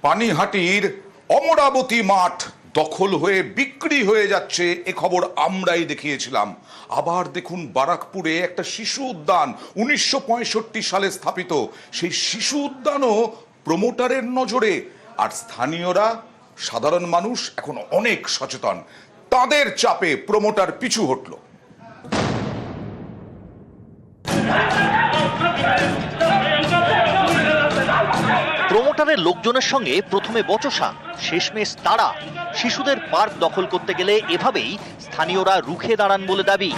পানিহাটির অমরাবতী মাঠ দখল হয়ে বিক্রি হয়ে যাচ্ছে এ খবর আমরাই দেখিয়েছিলাম। আবার দেখুন বারাকপুরে একটা শিশু উদ্যান 1965 সালে স্থাপিত, সেই শিশু উদ্যানও প্রমোটারের নজরে। আর স্থানীয়রা, সাধারণ মানুষ এখন অনেক সচেতন, তাদের চাপে প্রমোটার পিছু হটল। প্রমোটারের লোকজনের সঙ্গে প্রথমে বচসা, শেষমেশ তারা। শিশুদের পার্ক দখল করতে গেলে এভাবেই স্থানীয়রা রুখে দাঁড়ান বলে দাবি।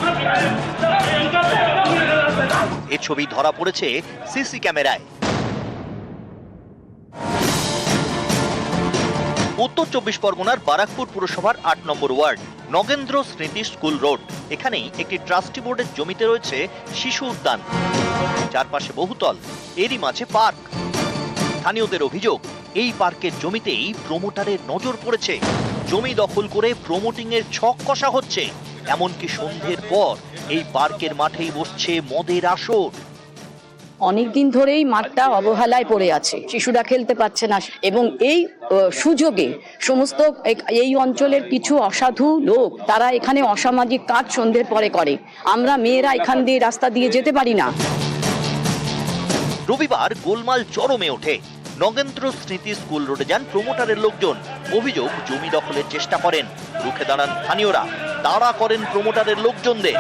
এ ছবি ধরা পড়েছে সিসি ক্যামেরায়। উত্তর 24 পরগনার বারাকপুর পুরসভার 8 নম্বর ওয়ার্ড নগেন্দ্র স্মৃতি স্কুল রোড। এখানেই একটি ট্রাস্টি বোর্ডের জমিতে রয়েছে শিশু উদ্যান, চারপাশে বহুতল, এরই মাঝে পার্ক। স্থানীয়দের অভিযোগ, এই পার্কের জমিতেই প্রমোটারের নজর পড়েছে। জমি দখল করে প্রমোটিং এর ছক কষা হচ্ছে। এমনকি সন্ধ্যের পর এই পার্কের মাঠেই বসছে মদের আসর। অনেকদিন ধরেই মাঠটা অবহেলায় পড়ে আছে, শিশুরা খেলতে পারছে না। এবং এই সুযোগে সমস্ত এই অঞ্চলের কিছু অসাধু লোক, তারা এখানে অসামাজিক কাজ সন্ধ্যের পরে করে। আমরা মেয়েরা এখান দিয়ে রাস্তা দিয়ে যেতে পারি না। রবিবার গোলমাল চরমে ওঠে। নগেন্দ্র স্মৃতি স্কুল রোডে যান প্রমোটারের লোকজন। অভিযোগ, জমি দখলের চেষ্টা করেন। রুখে দাঁড়ান স্থানীয়রা, তাড়া করেন প্রমোটারের লোকজনদের।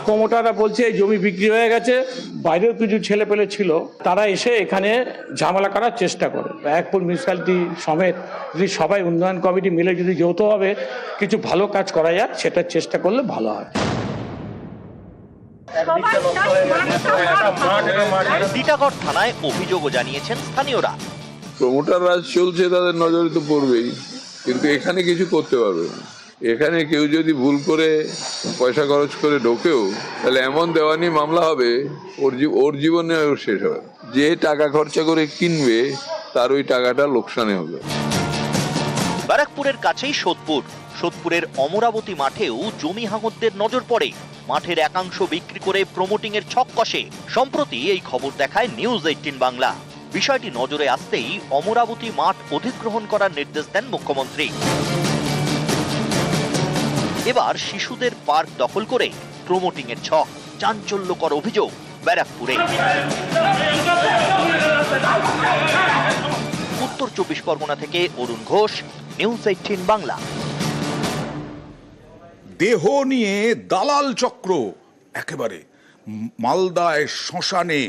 প্রমোটাররা বলছে এই জমি বিক্রি হয়ে গেছে, বাইরেও কিছু ছেলে পেলে ছিল, তারা এসে এখানে ঝামেলা করার চেষ্টা করে। ব্যারাকপুর মিউনিসিপ্যালিটি সমেত যদি সবাই উন্নয়ন কমিটি মিলে যদি যৌথভাবে কিছু ভালো কাজ করা যায়, সেটার চেষ্টা করলে ভালো হয়। টিটাগড় থানায় অভিযোগও জানিয়েছেন স্থানীয়রা। প্রমোটার রাজ চলছে, তাদের নজরে তো পড়বেই, কিন্তু এখানে কিছু করতে পারবে না। এখানে কেউ যদি ভুল করে পয়সা খরচ করে ঢোকেও, তাহলে এমন দেওয়ানি মামলা হবে, ওর জীবনে শেষ হবে। যে টাকা খরচা করে কিনবে তার ওই টাকাটা লোকসানে হবে। ব্যারাকপুরের কাছেই সোদপুর। সোদপুরের অমরাবতী মাঠেও জমি হাঙরদের নজর পড়ে। মাঠের একাংশ বিক্রি করে প্রমোটিং এর ছক কষে। সম্প্রতি এই খবর দেখায় নিউজ 18 বাংলা। বিষয়টি নজরে আসতেই অমরাবতী মাঠ অধিগ্রহণ করার নির্দেশ দেন মুখ্যমন্ত্রী। এবার শিশুদের পার্ক দখল করে প্রমোটিং এর ছক। চাঞ্চল্যকর অভিযোগ ব্যারাকপুরে। উত্তর 24 পরগনা থেকে অরুণ ঘোষ, নিউজ 18 বাংলা। দেহ নিয়ে দালাল চক্র একেবারে মালদায় শ্মশানে,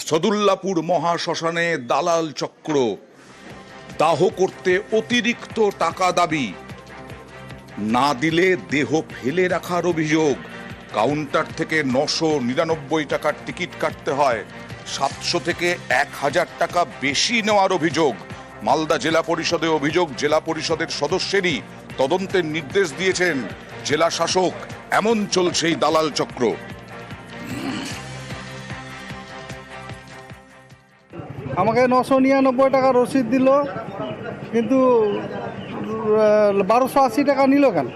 সদুল্লাপুর মহাশ্মশানে দালাল চক্র। দাহ করতে অতিরিক্ত টাকা দাবি, না দিলে দেহ ফেলে রাখার অভিযোগ। কাউন্টার থেকে 999 টাকার টিকিট কাটতে হয়, 700 থেকে 1000 টাকা বেশি নেওয়ার অভিযোগ। মালদা জেলা পরিষদে অভিযোগ, জেলা পরিষদের সদস্যেরই তদন্তের নির্দেশ দিয়েছেন জেলা শাসক। এমন চলছে এই দালাল চক্র। আমাকে 999 টাকা রসিদ দিল, কিন্তু 1280 টাকা নিল কেন?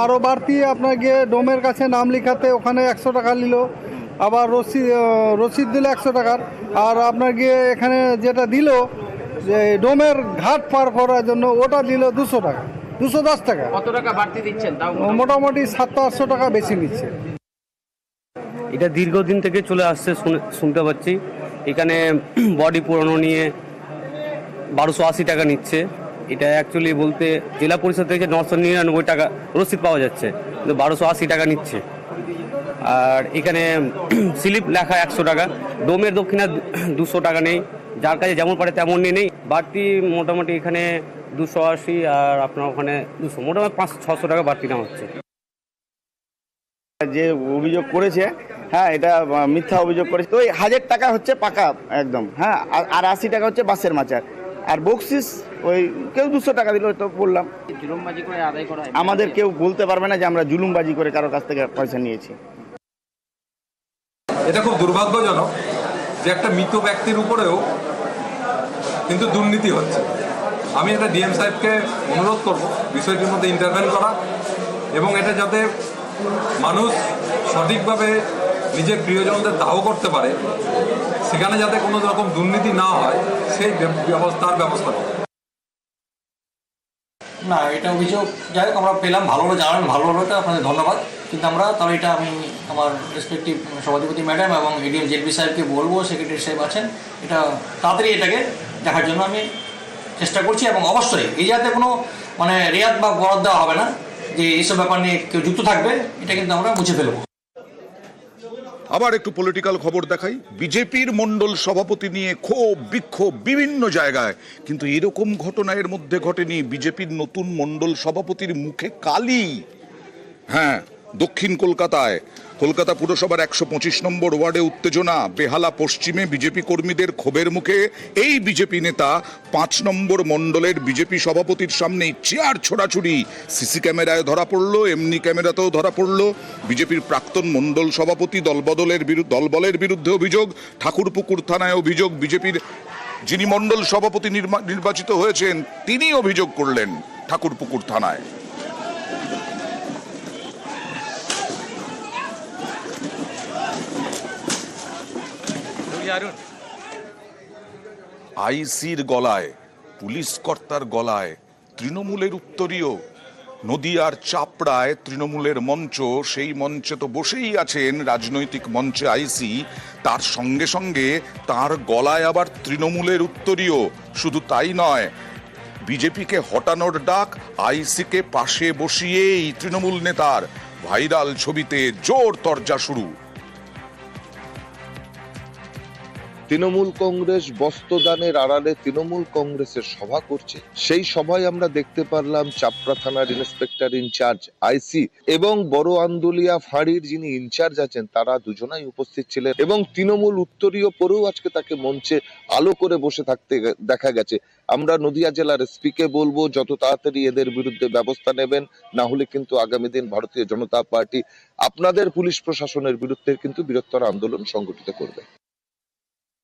আরও বাড়তি আপনার গিয়ে ডোমের কাছে নাম লিখাতে ওখানে 100 টাকা নিল, আবার রসিদ দিল 100 টাকার। আর আপনার গিয়ে এখানে যেটা দিল যে ডোমের ঘাট পার করার জন্য, ওটা দিল 200 টাকা, 210 টাকা। কত টাকা বাড়তি দিচ্ছেন? মোটামুটি 700-800 টাকা বেশি নিচ্ছে। এটা দীর্ঘদিন থেকে চলে আসছে, শুনতে পাচ্ছি। এখানে বডি পুরানো নিয়ে 1280 টাকা নিচ্ছে। এটা অ্যাকচুয়ালি বলতে জেলা পরিষদ থেকে 999 টাকা রসিদ পাওয়া যাচ্ছে, কিন্তু 1280 টাকা নিচ্ছে। আর এখানে স্লিপ লেখা 100 টাকা, ডোমের দক্ষিণা 200 টাকা নেই, যার কাছে যেমন পারে তেমন নিয়ে নেই। বাড়তি মোটামুটি এখানে 280, আর আপনার ওখানে 200, মোটামুটি 500-600 টাকা বাড়তি নেওয়া হচ্ছে। যে অভিযোগ করেছে, হ্যাঁ, এটা মিথ্যা অভিযোগ করেছে। তো ওই 1000 টাকা হচ্ছে পাকা একদম, হ্যাঁ, আর 80 টাকা হচ্ছে বাসের মাচার। আর বকশিস ওই কেউ 200 টাকা দিল, তো বললাম জুলুমবাজি করে আদায় করা। আমাদের কেউ বলতে পারবে না যে আমরা জুলুমবাজি করে কারো কাছ থেকে পয়সা নিয়েছি। এটা খুব দুর্ভাগ্যজনক যে একটা মৃত ব্যক্তির উপরেও কিন্তু দুর্নীতি হচ্ছে। আমি এটা ডিএম সাহেবকে অনুরোধ করব বিষয়টির মধ্যে ইন্টারভেন করা, এবং এটা যাতে মানুষ সঠিকভাবে নিজের প্রিয়জনদের দাহ করতে পারে, সেখানে যাতে কোনো রকম দুর্নীতি না হয় সেই ব্যবস্থা করে। না, এটা অভিযোগ যাই হোক আমরা পেলাম, ভালো হলো জানান, ভালো হলো, এটা আপনাদের ধন্যবাদ। কিন্তু আমরা তাহলে এটা আমি আমার রেসপেক্টিভ সভাধিপতি ম্যাডাম এবং এডিএম জেডবি সাহেবকে বলবো, সেক্রেটারি সাহেব আছেন, এটা তাড়াতাড়ি এটাকে দেখার জন্য আমি চেষ্টা করছি। এবং অবশ্যই এই যাতে কোনো মানে রেয়াত বা বরাদ দেওয়া হবে না, যে এইসব ব্যাপার নিয়ে কেউ যুক্ত থাকবে, এটা কিন্তু আমরা মুছে ফেলবো। আবার একটু পলিটিক্যাল খবর দেখাই। বিজেপির মণ্ডল সভাপতি নিয়ে ক্ষোভ বিক্ষোভ বিভিন্ন জায়গায়, কিন্তু এরকম ঘটনা এর মধ্যে ঘটেনি। বিজেপির নতুন মণ্ডল সভাপতির মুখে কালি। হ্যাঁ, দক্ষিণ কলকাতায় কলকাতা পুরসভার 125 নম্বর ওয়ার্ডে উত্তেজনা। বেহালা পশ্চিমে বিজেপি কর্মীদের ক্ষোভের মুখে এই বিজেপি নেতা 5 নম্বর মণ্ডলের বিজেপি সভাপতির সামনেই চেয়ার ছোড়াছুড়ি। সিসি ক্যামেরায় ধরা পড়লো, এমনি ক্যামেরাতেও ধরা পড়লো। বিজেপির প্রাক্তন মণ্ডল সভাপতি দলবলের বিরুদ্ধে অভিযোগ। ঠাকুরপুকুর থানায় অভিযোগ। বিজেপির যিনি মণ্ডল সভাপতি নির্বাচিত হয়েছেন তিনি অভিযোগ করলেন ঠাকুরপুকুর থানায়। আইসির গলায়, পুলিশ কর্তার গলায় তৃণমূলের উত্তরীয়। নদিয়ার চাপড়ায় তৃণমূলের মঞ্চ, সেই মঞ্চে তো বসেই আছেন রাজনৈতিক মঞ্চে আইসি, তার সঙ্গে সঙ্গে তার গলায় আবার তৃণমূলের উত্তরীয়। শুধু তাই নয়, বিজেপিকে হটানোর ডাক, আইসিকে পাশে বসিয়েই তৃণমূল নেতার। ভাইরাল ছবিতে জোর তরজা শুরু। তৃণমূল কংগ্রেস বস্ত্রদানের আড়ালে তৃণমূল কংগ্রেসের সভা করছে। সেই সভায় আমরা দেখতে পারলাম চাপড়া থানার ইন্সপেক্টর ইনচার্জ আইসি এবং বড় আন্দুলিয়া ফাঁড়ির যিনি ইনচার্জ আছেন তারা দুজনাই উপস্থিত ছিলেন এবং তৃণমূল উত্তরীয় পরেও আজকে তাকে মঞ্চে আলো করে বসে থাকতে দেখা গেছে। আমরা নদিয়া জেলার এসপিকে বলবো যত তাড়াতাড়ি এদের বিরুদ্ধে ব্যবস্থা নেবেন, না হলে কিন্তু আগামী দিন ভারতীয় জনতা পার্টি আপনাদের পুলিশ প্রশাসনের বিরুদ্ধে কিন্তু বৃহত্তর আন্দোলন সংগঠিত করবে।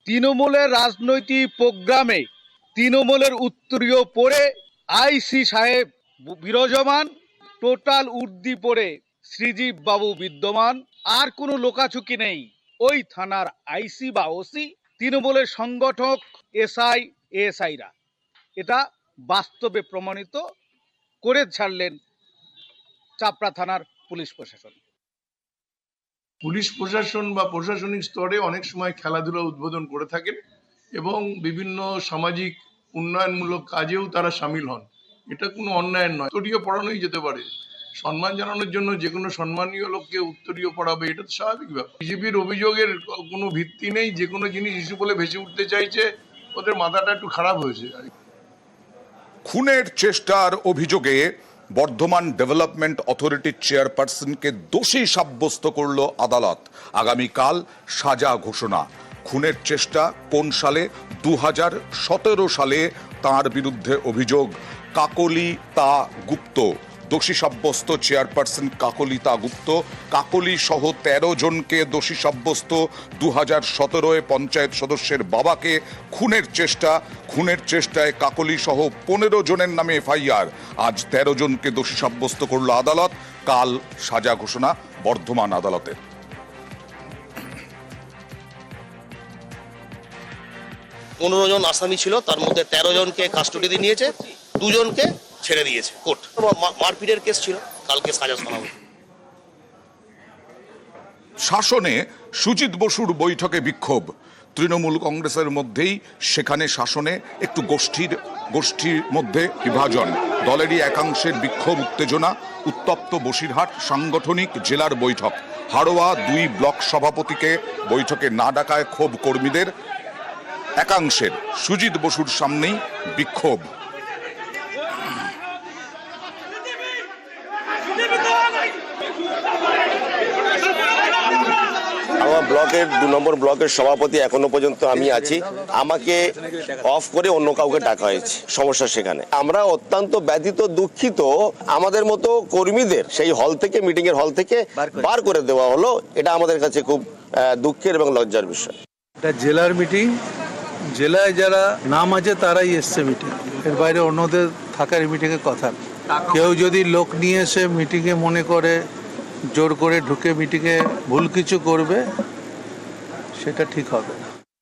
তৃণমূলের রাজনৈতিক প্রোগ্রামে তৃণমূলের উত্তরীয় পরে আইসি সাহেব বিরাজমান, টোটাল উর্দি পরে শ্রীজীব বাবু বিদ্যমান, আর কোনো লোকাছুকি নেই। ওই থানার আইসি বা ওসি তৃণমূলের সংগঠক এসআই এএসআইরা এটা বাস্তবে প্রমাণিত করে ছাড়লেন চাপড়া থানার পুলিশ প্রশাসন। পুলিশ প্রশাসন বা প্রশাসনিক স্তরে অনেক সময় খেলাধুলা উদ্বোধন করে থাকেন এবং বিভিন্ন সামাজিক উন্নয়নমূলক কাজেও তারা সামিল হন। এটা কোনো অন্যায় নয়, উত্তরীয় পড়ানোই যেতে পারে। সম্মান জানানোর জন্য যে কোনো সম্মানীয় লোককে উত্তরীয় পড়াবে, এটা তো স্বাভাবিক ব্যাপার। বিজেপির অভিযোগের কোনো ভিত্তি নেই, যে কোনো জিনিস ইস্যু বলে ভেসে উঠতে চাইছে, ওদের মাথাটা একটু খারাপ হয়েছে। খুনের চেষ্টার অভিযোগে বর্ধমান ডেভেলপমেন্ট অথরিটির চেয়ারপারসনকে দোষী সাব্যস্ত করল আদালত। আগামীকাল সাজা ঘোষণা। খুনের চেষ্টা কোন সালে? 2017 সালে তার বিরুদ্ধে অভিযোগ। কাকলিতা গুপ্ত দোষী সাব্যস্ত চেয়ারপারসন কাকলিতা গুপ্ত। কাকলি সহ 13 জনকে দোষী সাব্যস্ত। 2017 পঞ্চায়েত সদস্যের বাবাকে খুনের চেষ্টায় কাকলি সহ 15 জনের নামে এফআইআর। আজ 13 জনকে দোষী সাব্যস্ত করল আদালত। কাল সাজা ঘোষণা বর্ধমান আদালতে। 15 জন আসামি ছিল, তার মধ্যে 13 জনকে কাস্টডিতে নিয়েছে, 2 জনকে ছেড়ে দিয়েছে কোর্ট। মারপিটের কেস ছিল, কালকে সাজা শোনাবে। শাসনে সুজিত বসুর বৈঠকে বিক্ষোভ। তৃণমূল কংগ্রেসের মধ্যেই সেখানে শাসনে একটু গোষ্ঠীর মধ্যে বিভাজন। দলেরই একাংশের বিক্ষোভ উত্তেজনা। উত্তপ্ত বসিরহাট সাংগঠনিক জেলার বৈঠক। হাড়োয়া 2 ব্লক সভাপতিকে বৈঠকে না ডাকায় ক্ষোভ কর্মীদের একাংশের। সুজিত বসুর সামনেই বিক্ষোভ। আমার ব্লকের 2 নম্বর ব্লকের সভাপতি এখনো পর্যন্ত আমি আছি, আমাকে অফ করে অন্য কাউকে ডাকা হয়েছে। সমস্যা সেখানে আমরা অত্যন্ত ব্যথিত, দুঃখিত। আমাদের মতো কর্মীদের সেই হল থেকে, মিটিং এর হল থেকে বার করে দেওয়া হলো, এটা আমাদের কাছে খুব দুঃখের এবং লজ্জার বিষয়। এটা জেলার মিটিং, জেলায় যারা নাম আছে তারাই এসছে মিটিং, এর বাইরে অন্যদের থাকার মিটিংয়ের কথা। কেউ যদি লোক নিয়ে এসে মিটিংয়ে মনে করে জোর করে ঢুকে মিটিংয়ে ভুল কিছু করবে, সেটা ঠিক হবে না।